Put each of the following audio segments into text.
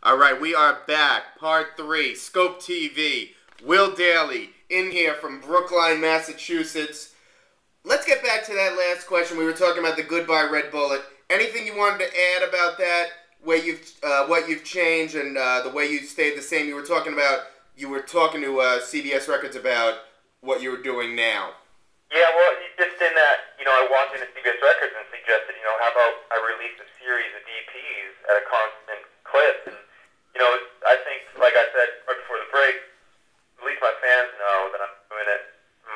All right, we are back. Part 3, Skope TV. Will Dailey in here from Brookline, Massachusetts. Let's get back to that last question. We were talking about the Goodbye Red Bullet. Anything you wanted to add about that? What you've changed and the way you stayed the same? You were talking to CBS Records about what you were doing now. Yeah, well, just in that, I walked into CBS Records and suggested, how about I release a series of DPs at a constant clip? And, I think, like I said right before the break, at least my fans know that I'm doing it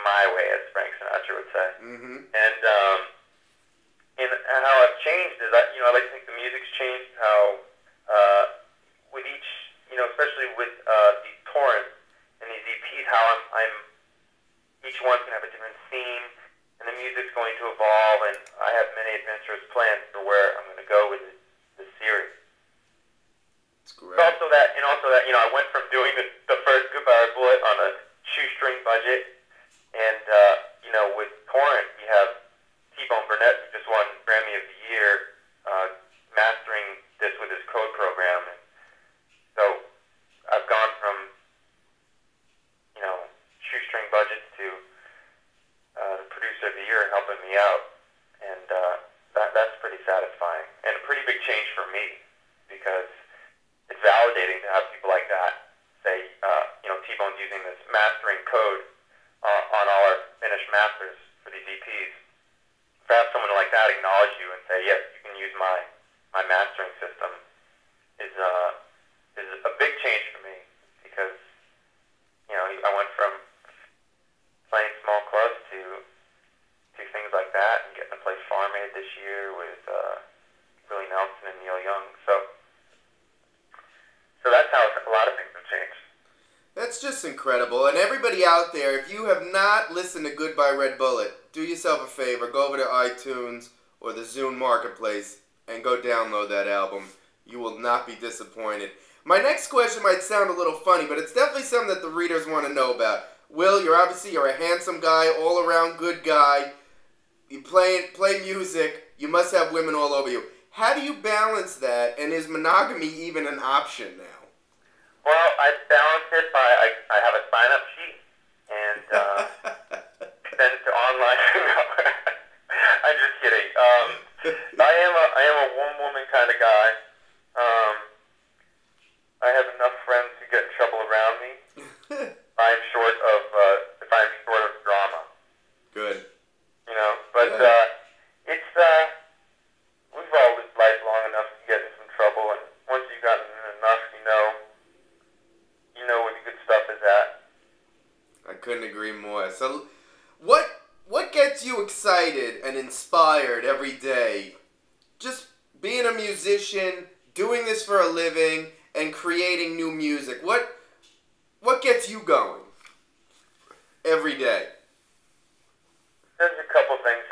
my way, as Frank Sinatra would say. Mm-hmm. And how I've changed is, I like to think the music's changed, how with each, especially with these torrents and these EPs, how I'm each one's going to have a different theme, and the music's going to evolve, and I have many adventurous plans for where I'm going to go with this series. That's great. Also that, I went from doing the first Goodbye Bullet on a shoestring budget, and, with Torrent, we have T-Bone Burnett, who just won Grammy of the Year, mastering this with his code program, and so I've gone from, shoestring budgets to the producer of the year helping me out, and that's pretty satisfying and a pretty big change for me, because it's validating to have people like that say, T-Bone's using this mastering code on all our finished masters for these EPs. To have someone like that acknowledge you and say, yes, you can use my mastering system is a big change for me, because I went from playing small clubs to things like that, and getting to play Farm Aid this year with Willie Nelson and Neil Young. So that's how a lot of things have changed. That's just incredible. And everybody out there, if you have not listened to Goodbye Red Bullet, do yourself a favor. Go over to iTunes or the Zune Marketplace and go download that album. You will not be disappointed. My next question might sound a little funny, but it's definitely something that the readers want to know about. Will, you're a handsome guy, all-around good guy. You play music. You must have women all over you. How do you balance that, and is monogamy even an option now? Well, I balance it by I have a sign-up sheet, and send it to online. I'm just kidding. I am a one-woman kind of guy. I have enough friends to get in trouble around me. I'm short of drama. Good. But it's we've all lived life long enough to get in some trouble, and once you've gotten in enough, you know where the good stuff is at. I couldn't agree more. So, what gets you excited and inspired every day? Just being a musician, doing this for a living, and creating new music. What gets you going every day? There's a couple things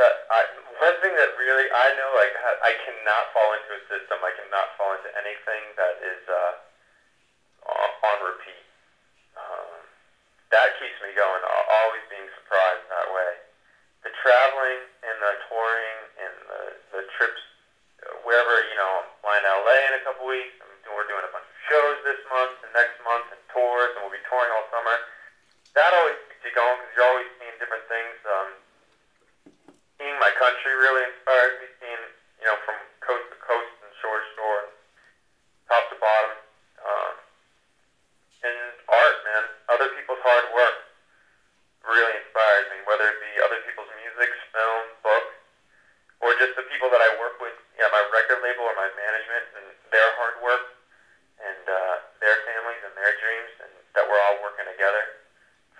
one thing that really I know, I cannot fall into a system. I cannot fall into anything that is on repeat. That keeps me going. Always being surprised that way. The traveling and the touring and the trips wherever, I'm flying to LA in a couple weeks. We're doing a bunch of shows this month and next month and tours, and we'll be touring all summer. That always keeps you going, because you're always seeing different things. Seeing my country really inspires me, seeing, from coast to coast and shore to shore and top to bottom. And art, man, other people's hard work really inspires me, whether it be other people's music, film, books, or just the people that I work with, my record label or my management, and their hard work, and their families and their dreams, and that we're all working together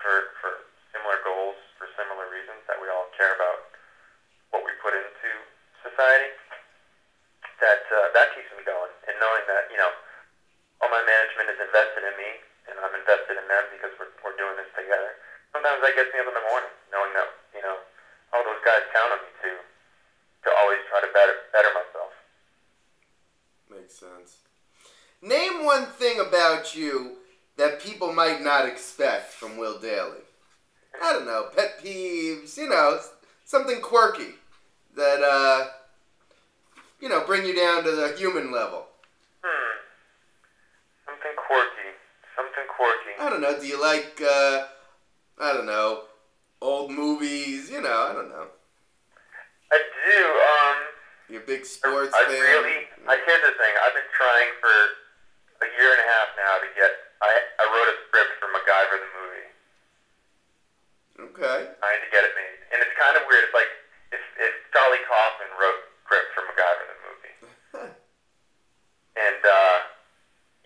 for similar goals, for similar reasons, that we all care about what we put into society. That keeps me going, and knowing that, all my management is invested in me, and I'm invested in them, because we're doing this together. Sometimes that gets me up in the morning, knowing that, all those guys count on me to always try to better myself. Makes sense. Name one thing about you that people might not expect from Will Dailey. I don't know, pet peeves, something quirky that, bring you down to the human level. don't know. Do you like, I don't know, old movies? You know, I don't know. I do. You're a big sports I fan? here's the thing. I've been trying for a year and a half now to get, I wrote a script for MacGyver the movie. Okay. Trying to get it made. And it's kind of weird. It's like, if Charlie Kaufman wrote script for MacGyver the movie. And,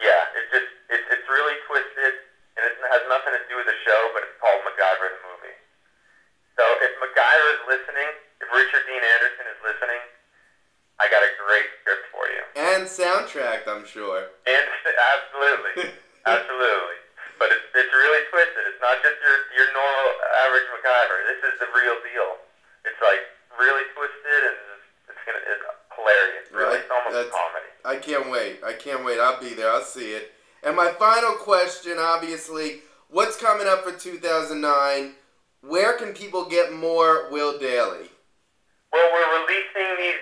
yeah, it's really twisted, and it has nothing to do with the show, but it's called MacGyver the movie. So if MacGyver is listening, if Richard Dean Anderson is listening, I got a great script for you. And soundtrack, I'm sure. And absolutely, absolutely. But it's really twisted. It's not just your normal average MacGyver. This is the real deal. It's like really twisted, and it's hilarious. Really, it's almost a comedy. I can't wait. I can't wait. I'll be there. I'll see it. And my final question, obviously, what's coming up for 2009? Where can people get more Will Dailey? Well, we're releasing these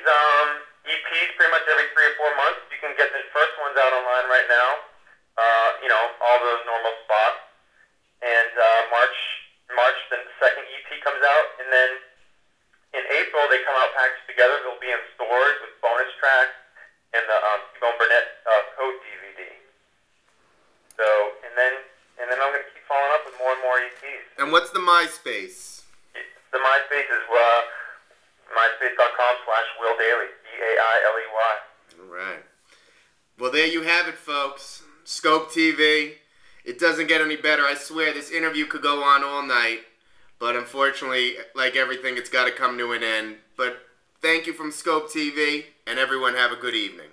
EPs pretty much every 3 or 4 months. You can get the first ones out online right now. You know, all those normal spots. And March, the second EP comes out, and then in April they come out packaged together. They'll be in stores with bonus tracks and the T-Bone Burnett Code DVD. So, and then I'm going to keep following up with more and more EPs. And what's the MySpace? The MySpace is myspace.com/Will Dailey, DAILEY. All right. Well, there you have it, folks. Skope TV. It doesn't get any better. I swear, this interview could go on all night. But unfortunately, like everything, it's got to come to an end. But thank you from Skope TV, and everyone have a good evening.